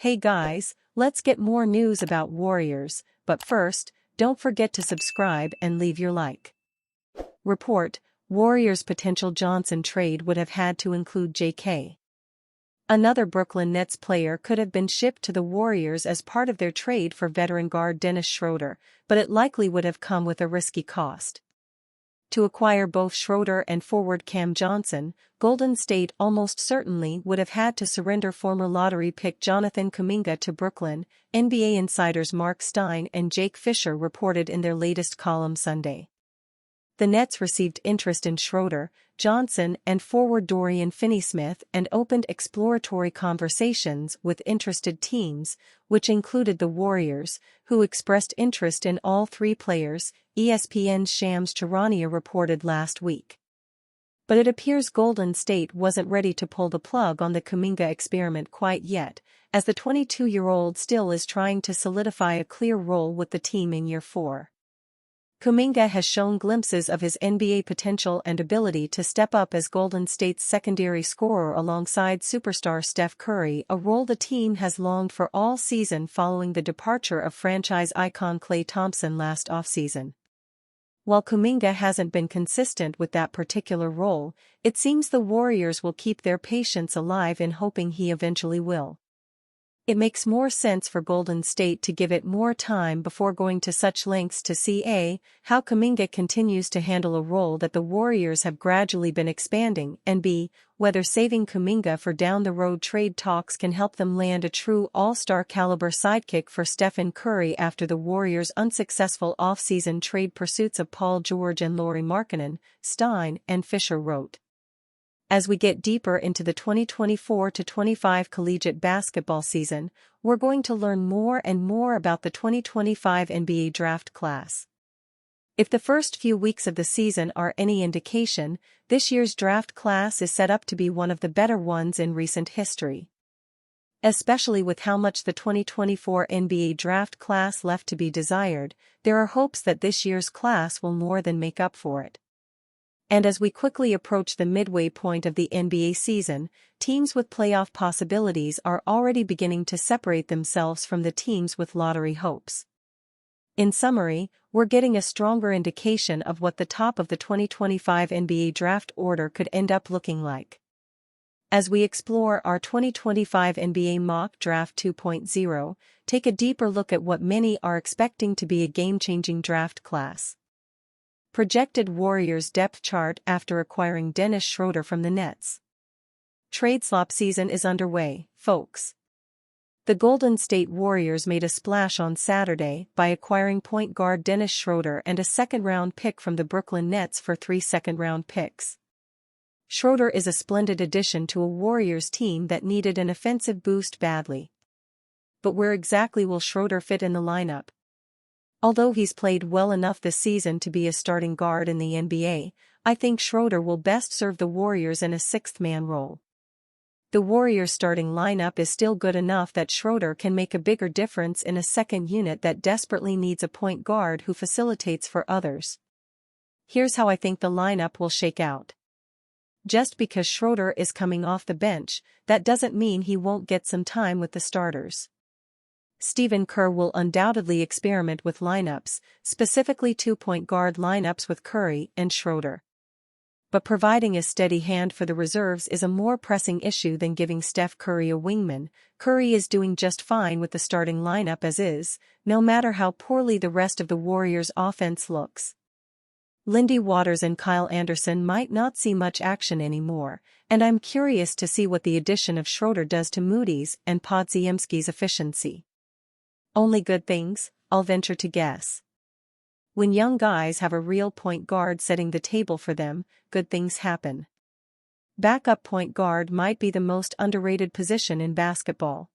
Hey guys, let's get more news about Warriors, but first, don't forget to subscribe and leave your like. Report: Warriors' potential Johnson trade would have had to include J.K. Another Brooklyn Nets player could have been shipped to the Warriors as part of their trade for veteran guard Dennis Schroeder, but it likely would have come with a risky cost. To acquire both Schroeder and forward Cam Johnson, Golden State almost certainly would have had to surrender former lottery pick Jonathan Kuminga to Brooklyn, NBA insiders Mark Stein and Jake Fisher reported in their latest column Sunday. The Nets received interest in Schroeder, Johnson and forward Dorian Finney-Smith and opened exploratory conversations with interested teams, which included the Warriors, who expressed interest in all three players, ESPN's Shams Charania reported last week. But it appears Golden State wasn't ready to pull the plug on the Kuminga experiment quite yet, as the 22-year-old still is trying to solidify a clear role with the team in year 4. Kuminga has shown glimpses of his NBA potential and ability to step up as Golden State's secondary scorer alongside superstar Steph Curry, a role the team has longed for all season following the departure of franchise icon Klay Thompson last offseason. While Kuminga hasn't been consistent with that particular role, it seems the Warriors will keep their patience alive in hoping he eventually will. It makes more sense for Golden State to give it more time before going to such lengths to see A, how Kuminga continues to handle a role that the Warriors have gradually been expanding, and B, whether saving Kuminga for down-the-road trade talks can help them land a true all-star caliber sidekick for Stephen Curry after the Warriors' unsuccessful off-season trade pursuits of Paul George and Lauri Markkanen, Stein and Fisher wrote. As we get deeper into the 2024-25 collegiate basketball season, we're going to learn more and more about the 2025 NBA draft class. If the first few weeks of the season are any indication, this year's draft class is set up to be one of the better ones in recent history. Especially with how much the 2024 NBA draft class left to be desired, there are hopes that this year's class will more than make up for it. And as we quickly approach the midway point of the NBA season, teams with playoff possibilities are already beginning to separate themselves from the teams with lottery hopes. In summary, we're getting a stronger indication of what the top of the 2025 NBA draft order could end up looking like. As we explore our 2025 NBA Mock Draft 2.0, take a deeper look at what many are expecting to be a game-changing draft class. Projected Warriors depth chart after acquiring Dennis Schroeder from the Nets. Trade swap season is underway, folks. The Golden State Warriors made a splash on Saturday by acquiring point guard Dennis Schroeder and a second-round pick from the Brooklyn Nets for 3 second-round picks. Schroeder is a splendid addition to a Warriors team that needed an offensive boost badly. But where exactly will Schroeder fit in the lineup? Although he's played well enough this season to be a starting guard in the NBA, I think Schroeder will best serve the Warriors in a sixth-man role. The Warriors' starting lineup is still good enough that Schroeder can make a bigger difference in a second unit that desperately needs a point guard who facilitates for others. Here's how I think the lineup will shake out. Just because Schroeder is coming off the bench, that doesn't mean he won't get some time with the starters. Stephen Kerr will undoubtedly experiment with lineups, specifically two-point guard lineups with Curry and Schroeder. But providing a steady hand for the reserves is a more pressing issue than giving Steph Curry a wingman. Curry is doing just fine with the starting lineup as is, no matter how poorly the rest of the Warriors' offense looks. Lindy Waters and Kyle Anderson might not see much action anymore, and I'm curious to see what the addition of Schroeder does to Moody's and Podziemski's efficiency. Only good things, I'll venture to guess. When young guys have a real point guard setting the table for them, good things happen. Backup point guard might be the most underrated position in basketball.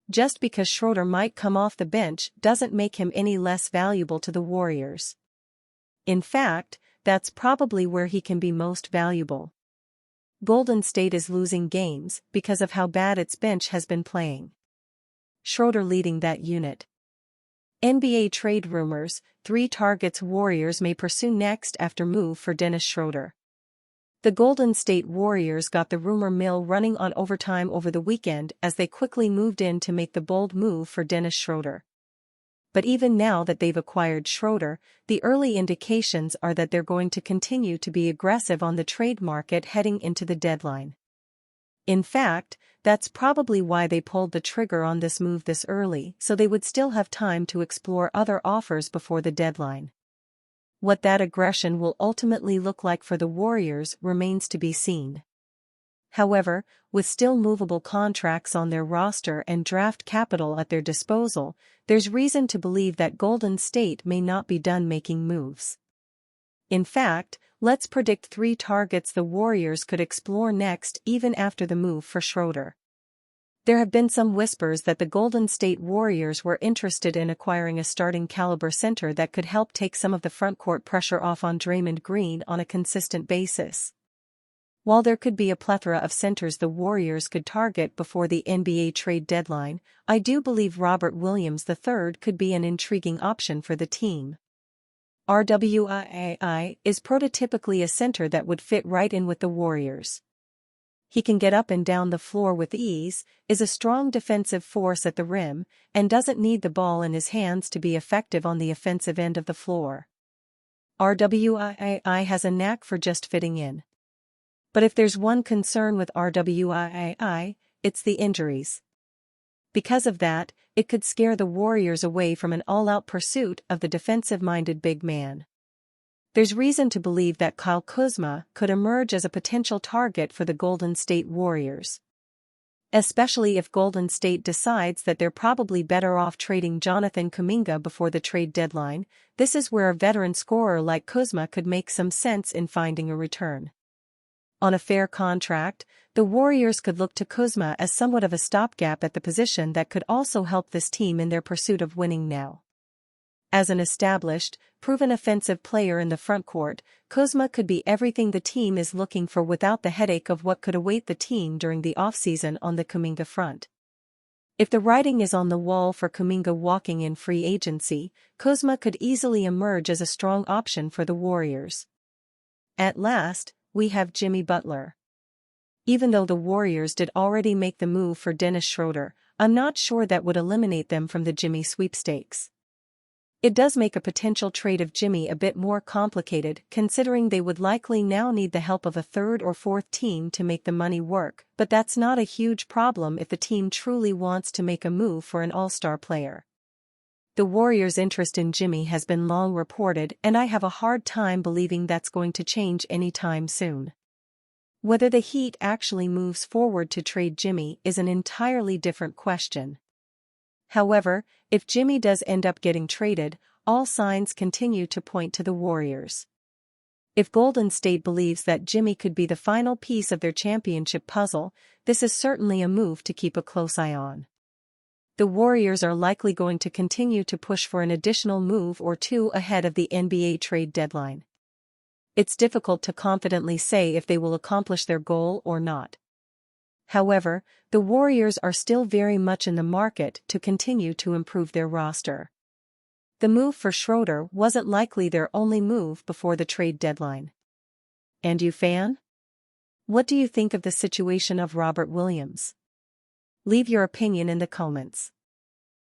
Just because Schroeder might come off the bench doesn't make him any less valuable to the Warriors. In fact, that's probably where he can be most valuable. Golden State is losing games because of how bad its bench has been playing. Schroeder leading that unit. NBA trade rumors: 3 targets Warriors may pursue next after move for Dennis Schroeder. The Golden State Warriors got the rumor mill running on overtime over the weekend as they quickly moved in to make the bold move for Dennis Schroeder. But even now that they've acquired Schroeder, the early indications are that they're going to continue to be aggressive on the trade market heading into the deadline. In fact, that's probably why they pulled the trigger on this move this early, so they would still have time to explore other offers before the deadline. What that aggression will ultimately look like for the Warriors remains to be seen. However, with still movable contracts on their roster and draft capital at their disposal, there's reason to believe that Golden State may not be done making moves. In fact, let's predict 3 targets the Warriors could explore next even after the move for Schroeder. There have been some whispers that the Golden State Warriors were interested in acquiring a starting caliber center that could help take some of the frontcourt pressure off on Draymond Green on a consistent basis. While there could be a plethora of centers the Warriors could target before the NBA trade deadline, I do believe Robert Williams III could be an intriguing option for the team. RWIAI is prototypically a center that would fit right in with the Warriors. He can get up and down the floor with ease, is a strong defensive force at the rim, and doesn't need the ball in his hands to be effective on the offensive end of the floor. RWIAI has a knack for just fitting in. But if there's one concern with RWIAI, it's the injuries. Because of that, it could scare the Warriors away from an all-out pursuit of the defensive-minded big man. There's reason to believe that Kyle Kuzma could emerge as a potential target for the Golden State Warriors. Especially if Golden State decides that they're probably better off trading Jonathan Kuminga before the trade deadline, this is where a veteran scorer like Kuzma could make some sense in finding a return. On a fair contract, the Warriors could look to Kuzma as somewhat of a stopgap at the position that could also help this team in their pursuit of winning now. As an established, proven offensive player in the frontcourt, Kuzma could be everything the team is looking for without the headache of what could await the team during the offseason on the Kuminga front. If the writing is on the wall for Kuminga walking in free agency, Kuzma could easily emerge as a strong option for the Warriors. At last, we have Jimmy Butler. Even though the Warriors did already make the move for Dennis Schroeder, I'm not sure that would eliminate them from the Jimmy sweepstakes. It does make a potential trade of Jimmy a bit more complicated, considering they would likely now need the help of a third or fourth team to make the money work, but that's not a huge problem if the team truly wants to make a move for an all-star player. The Warriors' interest in Jimmy has been long reported, and I have a hard time believing that's going to change anytime soon. Whether the Heat actually moves forward to trade Jimmy is an entirely different question. However, if Jimmy does end up getting traded, all signs continue to point to the Warriors. If Golden State believes that Jimmy could be the final piece of their championship puzzle, this is certainly a move to keep a close eye on. The Warriors are likely going to continue to push for an additional move or two ahead of the NBA trade deadline. It's difficult to confidently say if they will accomplish their goal or not. However, the Warriors are still very much in the market to continue to improve their roster. The move for Schroeder wasn't likely their only move before the trade deadline. And you, fan? What do you think of the situation of Robert Williams? Leave your opinion in the comments.